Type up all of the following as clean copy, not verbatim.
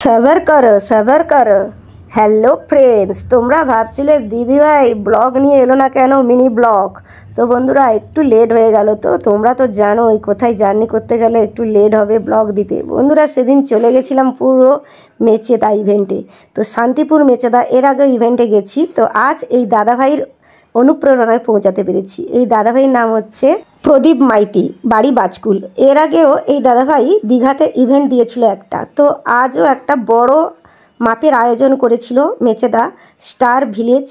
सबर करो। Hello friends, তোমরা ভাবছিলে দিদিভাই ব্লগ নিয়ে এলো না কেন, মিনি ব্লগ। তো বন্ধুরা একটু লেট হয়ে গেল। তো তোমরা তো জানোই কোথায় জার্নি করতে গেলে একটু লেট হবে ব্লগ দিতে। বন্ধুরা সেদিন চলে গেছিলাম পুরো মেচেদা ইভেন্টে। তো শান্তিপুর মেচেদা এর আগে ইভেন্টে গেছি। তো আজ এই দাদাভাইয়ের অনুপ্রেরণায় পৌঁছাতে পেরেছি। এই দাদাভাইয়ের নাম হচ্ছে প্রদীপ মাইতি, বাড়ি বাজকুল। এর আগেও এই দাদাভাই দীঘাতে ইভেন্ট দিয়েছিল একটা। তো আজও একটা বড় মাপের আয়োজন করেছিল মেচেদা স্টার ভিলেজ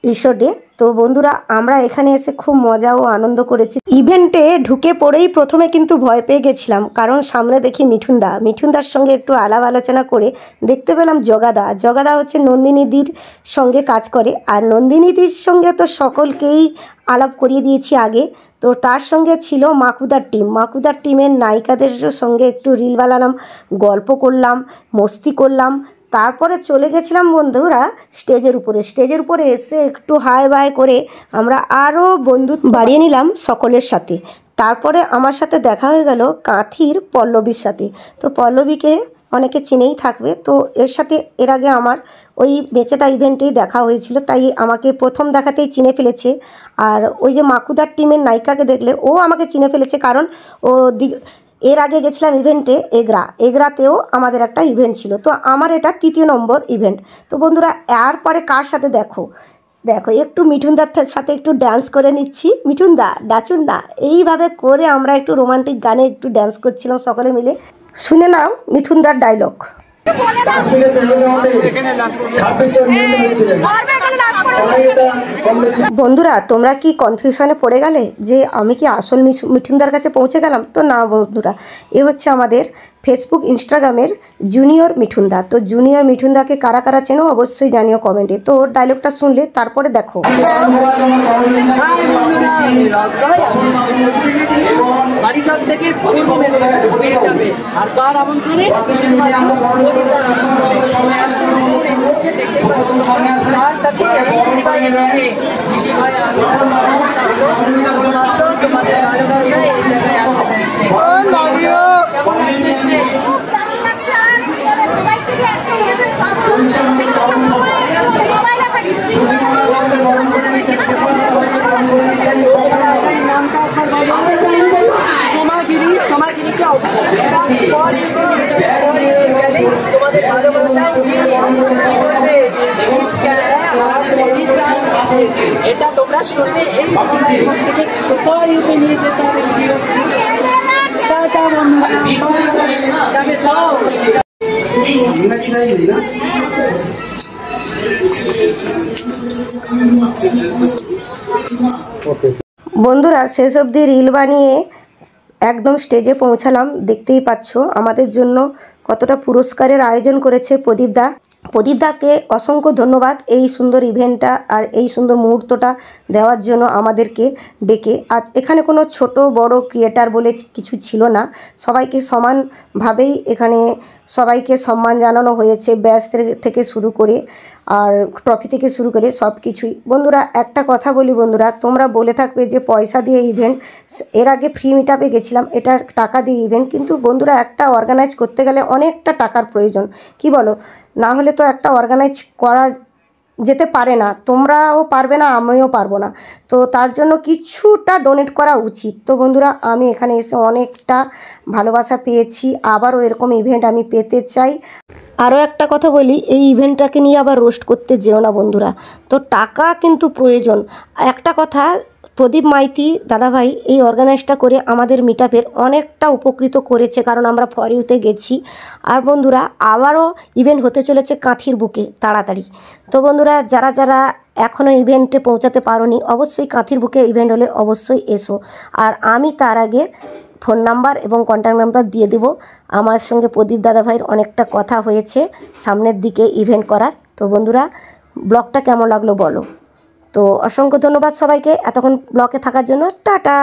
রিসোর্টে। তো বন্ধুরা আমরা এখানে এসে খুব মজা ও আনন্দ করেছি। ইভেন্টে ঢুকে পড়েই প্রথমে কিন্তু ভয় পেয়ে গেছিলাম, কারণ সামনে দেখি মিঠুনদার সঙ্গে একটু আলাপ আলোচনা করে দেখতে পেলাম জগাদা হচ্ছে নন্দিনীদির সঙ্গে কাজ করে। আর নন্দিনীদির সঙ্গে তো সকলকেই আলাপ করিয়ে দিয়েছি আগে। তো তার সঙ্গে ছিল মাকুদার টিমের নায়িকাদের সঙ্গে একটু রিল বানালাম, গল্প করলাম, মস্তি করলাম। তারপরে চলে গেছিলাম বন্ধুরা স্টেজের উপরে এসে একটু হাই বাই করে আমরা আরও বন্ধুত্ব বাড়িয়ে নিলাম সকলের সাথে। তারপরে আমার সাথে দেখা হয়ে গেল কাঁথির পল্লবীর সাথে। তো পল্লবীকে অনেকে চিনেই থাকবে। তো এর সাথে এর আগে আমার ওই মেচেদা ইভেন্টেই দেখা হয়েছিল, তাই আমাকে প্রথম দেখাতেই চিনে ফেলেছে। আর ওই যে মাকুদার টিমের নায়িকাকে দেখলে ও আমাকে চিনে ফেলেছে, কারণ ও এর আগে গেছিলাম ইভেন্টে এগরাতেও আমাদের একটা ইভেন্ট ছিল। তো আমার এটা 3য় নম্বর ইভেন্ট। তো বন্ধুরা এরপরে কার সাথে দেখো একটু মিঠুনদার সাথে একটু ড্যান্স করে নিচ্ছি। মিঠুনদা ডাচুন না, এইভাবে করে আমরা একটু রোমান্টিক গানে একটু ড্যান্স করছিলাম সকলে মিলে। শুনে নাও মিঠুনদার ডায়লগ। বন্ধুরা তোমরা কি কনফিউশনে পড়ে গেলে যে আমি কি আসল মিঠুনদার কাছে পৌঁছে গেলাম? তো না বন্ধুরা, এ হচ্ছে আমাদের ফেসবুক ইনস্টাগ্রামের জুনিয়র মিঠুনদা। তো জুনিয়র মিঠুনদাকে কারা কারা চেনো অবশ্যই জানিও কমেন্টে। তো ওর ডায়লগটা শুনলে তারপরে দেখো। এটা তোমরা শুনবে এই থেকে নিয়ে যেতে হবে। বন্ধুরা শেষ অবধি রিল বানিয়ে একদম স্টেজে পৌঁছালাম। দেখতেই পাচ্ছ আমাদের জন্য কতটা পুরস্কারের আয়োজন করেছে প্রদীপদাকে অসংখ্য ধন্যবাদ এই সুন্দর ইভেন্টটা আর এই সুন্দর মুহূর্তটা দেওয়ার জন্য আমাদেরকে ডেকে। আজ এখানে কোনো ছোট বড় ক্রিয়েটার বলে কিছু ছিল না, সবাইকে সমানভাবেই এখানে সবাইকে সম্মান জানানো হয়েছে, ব্যাচ থেকে শুরু করে আর ট্রফি থেকে শুরু করে সব কিছুই। বন্ধুরা একটা কথা বলি বন্ধুরা, তোমরা বলে থাকবে যে পয়সা দিয়ে ইভেন্ট, এর আগে ফ্রি মিটআপে গেছিলাম, এটা টাকা দিয়ে ইভেন্ট। কিন্তু বন্ধুরা একটা অর্গানাইজ করতে গেলে অনেকটা টাকার প্রয়োজন, কি বলো? না হলে তো একটা অর্গানাইজ করা যেতে পারে না, তোমরাও পারবে না, আমিও পারবো না। তো তার জন্য কিছুটা ডোনেট করা উচিত। তো বন্ধুরা আমি এখানে এসে অনেকটা ভালোবাসা পেয়েছি, আবারও এরকম ইভেন্ট আমি পেতে চাই। আরও একটা কথা বলি, এই ইভেন্টটাকে নিয়ে আবার রোস্ট করতে যেও না বন্ধুরা। তো টাকা কিন্তু প্রয়োজন। একটা কথা, প্রদীপ মাইতি দাদাভাই এই অর্গানাইজটা করে আমাদের মিটআপের অনেকটা উপকৃত করেছে, কারণ আমরা ফর ইউতে গেছি। আর বন্ধুরা আবারও ইভেন্ট হতে চলেছে কাঁথির বুকে তাড়াতাড়ি। তো বন্ধুরা যারা যারা এখনও ইভেন্টে পৌঁছাতে পারোনি অবশ্যই কাঁথির বুকে ইভেন্ট হলে অবশ্যই এসো। আর আমি তার আগে ফোন নাম্বার এবং কন্ট্যাক্ট নাম্বার দিয়ে দেব। আমার সঙ্গে প্রদীপ দাদাভাইয়ের অনেকটা কথা হয়েছে সামনের দিকে ইভেন্ট করার। তো বন্ধুরা ব্লগটা কেমন লাগলো বলো। তো অসংখ্য ধন্যবাদ সবাইকে এতক্ষণ ব্লগে থাকার জন্য। টাটা।